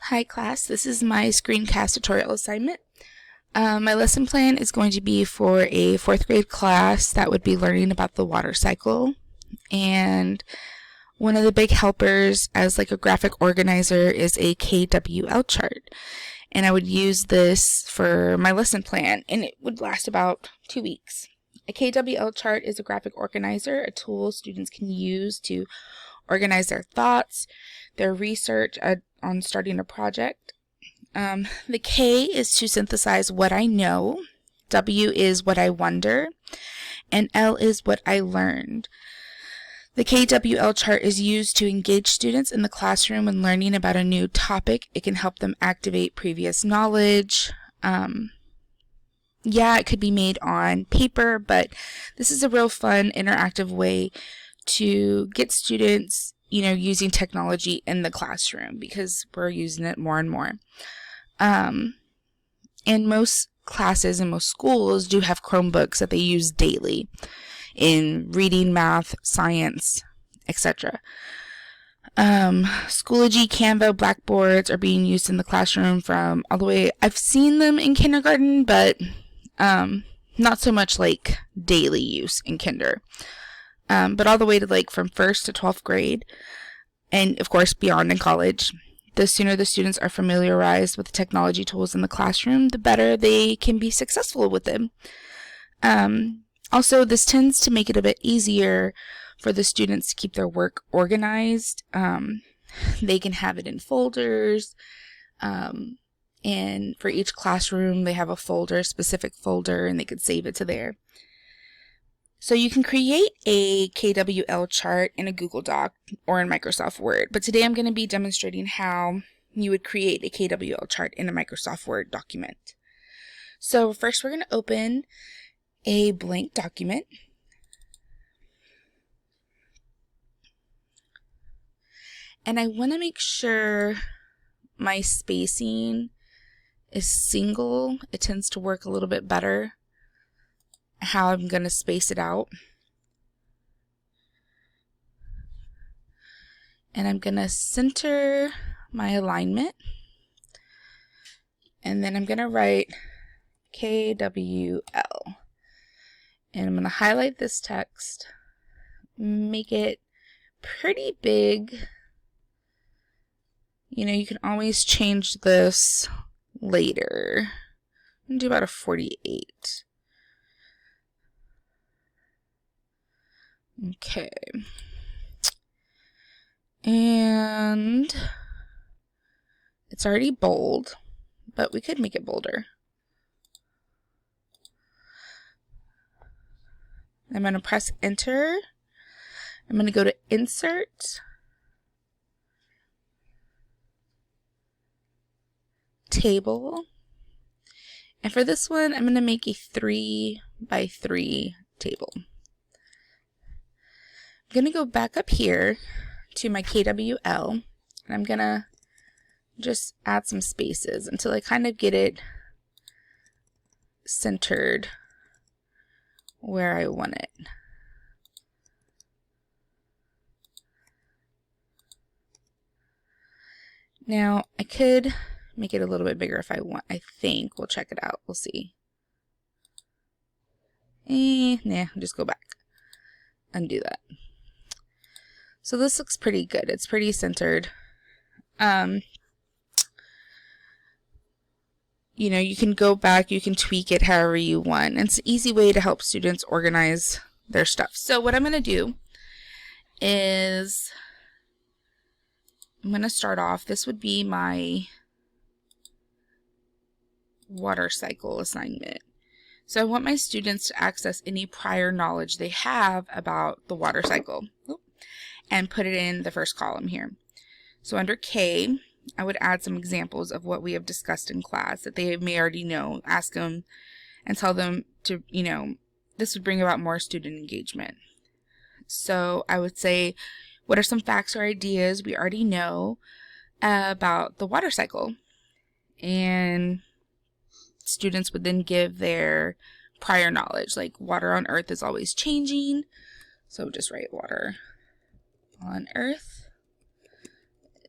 Hi class, this is my screencast tutorial assignment. My lesson plan is going to be for a 4th grade class that would be learning about the water cycle, and one of the big helpers as like a graphic organizer is a KWL chart, and I would use this for my lesson plan, and it would last about 2 weeks. A KWL chart is a graphic organizer, a tool students can use to organize their thoughts, their research on starting a project. The K is to synthesize what I know, W is what I wonder, and L is what I learned. The KWL chart is used to engage students in the classroom when learning about a new topic. It can help them activate previous knowledge. It could be made on paper, but this is a real fun, interactive way to get students, using technology in the classroom because we're using it more and more. And most classes and most schools do have Chromebooks that they use daily in reading, math, science, etc. Schoology, Canva, Blackboards are being used in the classroom from all the way. I've seen them in kindergarten, but not so much like daily use in kinder. But all the way to from 1st to 12th grade, and of course beyond in college. The sooner the students are familiarized with the technology tools in the classroom, the better they can be successful with them. Also, this tends to make it a bit easier for the students to keep their work organized. They can have it in folders, and for each classroom they have a specific folder, and they could save it to there. So you can create a KWL chart in a Google Doc or in Microsoft Word, but today I'm going to be demonstrating how you would create a KWL chart in a Microsoft Word document. So first we're going to open a blank document. And I want to make sure my spacing is single. It tends to work a little bit better how I'm going to space it out. And I'm going to center my alignment. And then I'm going to write KWL. And I'm going to highlight this text, make it pretty big. You can always change this later. I'm going to do about a 48. Okay. And it's already bold, but we could make it bolder. I'm going to press enter. I'm going to go to insert, table, and for this one I'm going to make a 3 by 3 table. I'm going to go back up here to my KWL, and I'm going to just add some spaces until I kind of get it centered where I want it. Now I could make it a little bit bigger if I want. I think we'll check it out. We'll see. Just go back. Undo that. So this looks pretty good. It's pretty centered. You can go back, you can tweak it however you want. It's an easy way to help students organize their stuff. So what I'm going to do is I'm going to start off. This would be my water cycle assignment. So I want my students to access any prior knowledge they have about the water cycle and put it in the first column here. So under K, I would add some examples of what we have discussed in class that they may already know. Ask them and tell them to, this would bring about more student engagement. So I would say, what are some facts or ideas we already know about the water cycle? And students would then give their prior knowledge, like water on Earth is always changing. So just write water on Earth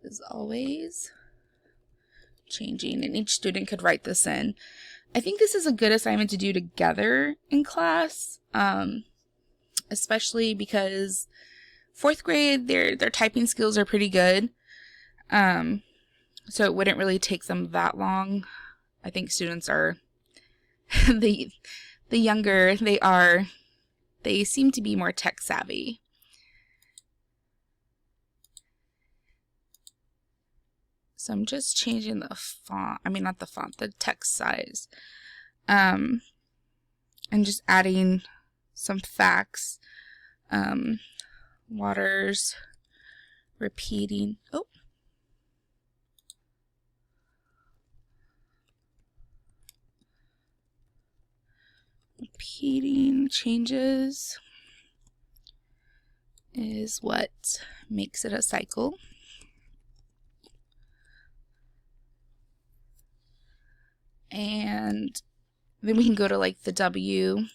is always changing, and each student could write this in. I think this is a good assignment to do together in class, especially because fourth grade, their typing skills are pretty good, so it wouldn't really take them that long. I think students are, the younger they are, they seem to be more tech savvy. So I'm just changing the font, not the font, the text size. And just adding some facts. Waters repeating. Oh. Repeating changes is what makes it a cycle. And then we can go to like the W,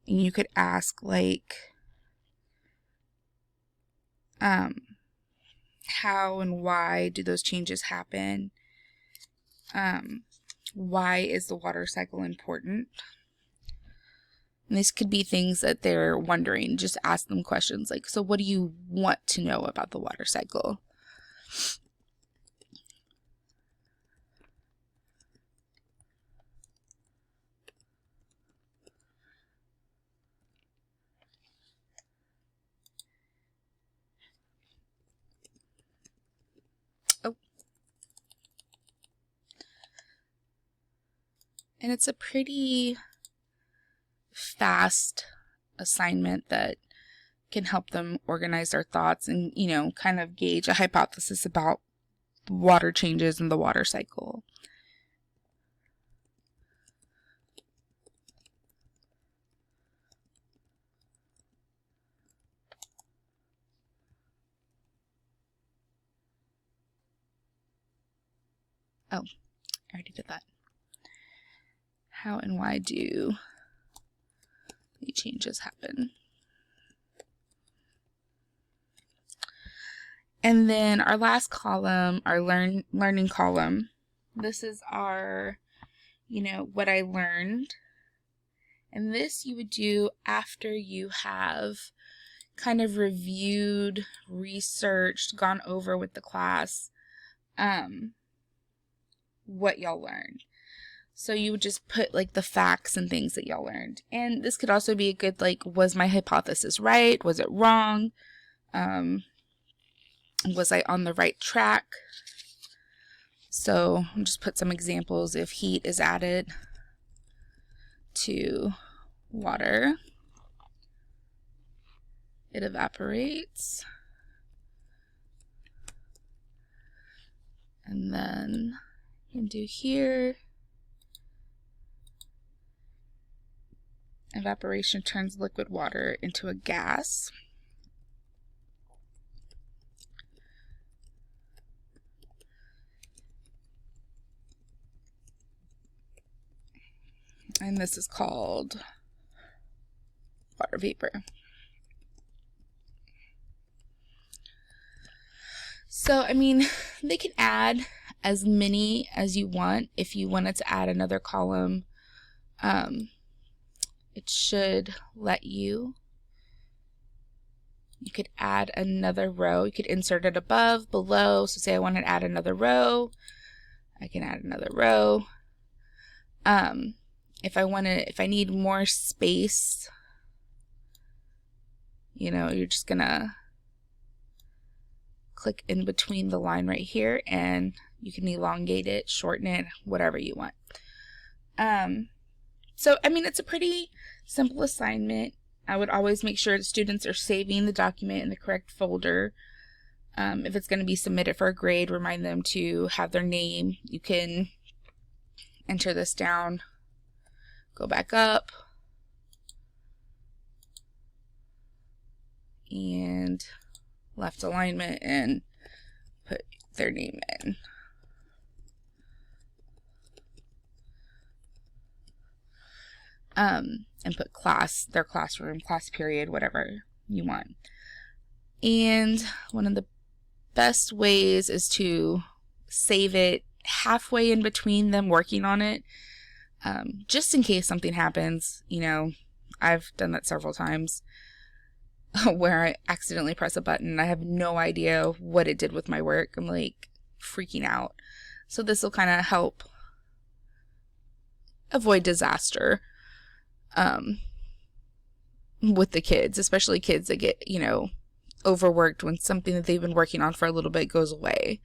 and you could ask like how and why do those changes happen? Why is the water cycle important? And this could be things that they're wondering. Just ask them questions like, so what do you want to know about the water cycle? And it's a pretty fast assignment that can help them organize their thoughts and, kind of gauge a hypothesis about water changes in the water cycle. Oh, I already did that. How and why do the changes happen? And then our last column, our learning column. This is our, what I learned. And this you would do after you have kind of reviewed, researched, gone over with the class, what y'all learned. So you would just put like the facts and things that y'all learned. And this could also be a good, like, was my hypothesis right? Was it wrong? Was I on the right track? So I'll just put some examples. If heat is added to water, it evaporates. And then you can do here. Evaporation turns liquid water into a gas. And this is called water vapor. So, they can add as many as you want. If you wanted to add another column, it should let you. You could add another row. You could insert it above, below. So say I want to add another row, I can add another row. If I need more space, you're just gonna click in between the line right here, and you can elongate it, shorten it, whatever you want. So, it's a pretty simple assignment. I would always make sure the students are saving the document in the correct folder. If it's going to be submitted for a grade, remind them to have their name. You can enter this down, go back up, and left alignment, and put their name in. And put class, their classroom, class period, whatever you want. And one of the best ways is to save it halfway in between them working on it, just in case something happens. You know, I've done that several times where I accidentally press a button and I have no idea what it did with my work. I'm like freaking out. So this will kind of help avoid disaster with the kids, especially kids that get, you know, overworked when something that they've been working on for a little bit goes away.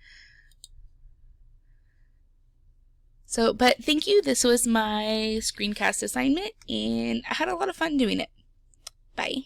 So, but thank you. This was my screencast assignment, and I had a lot of fun doing it. Bye.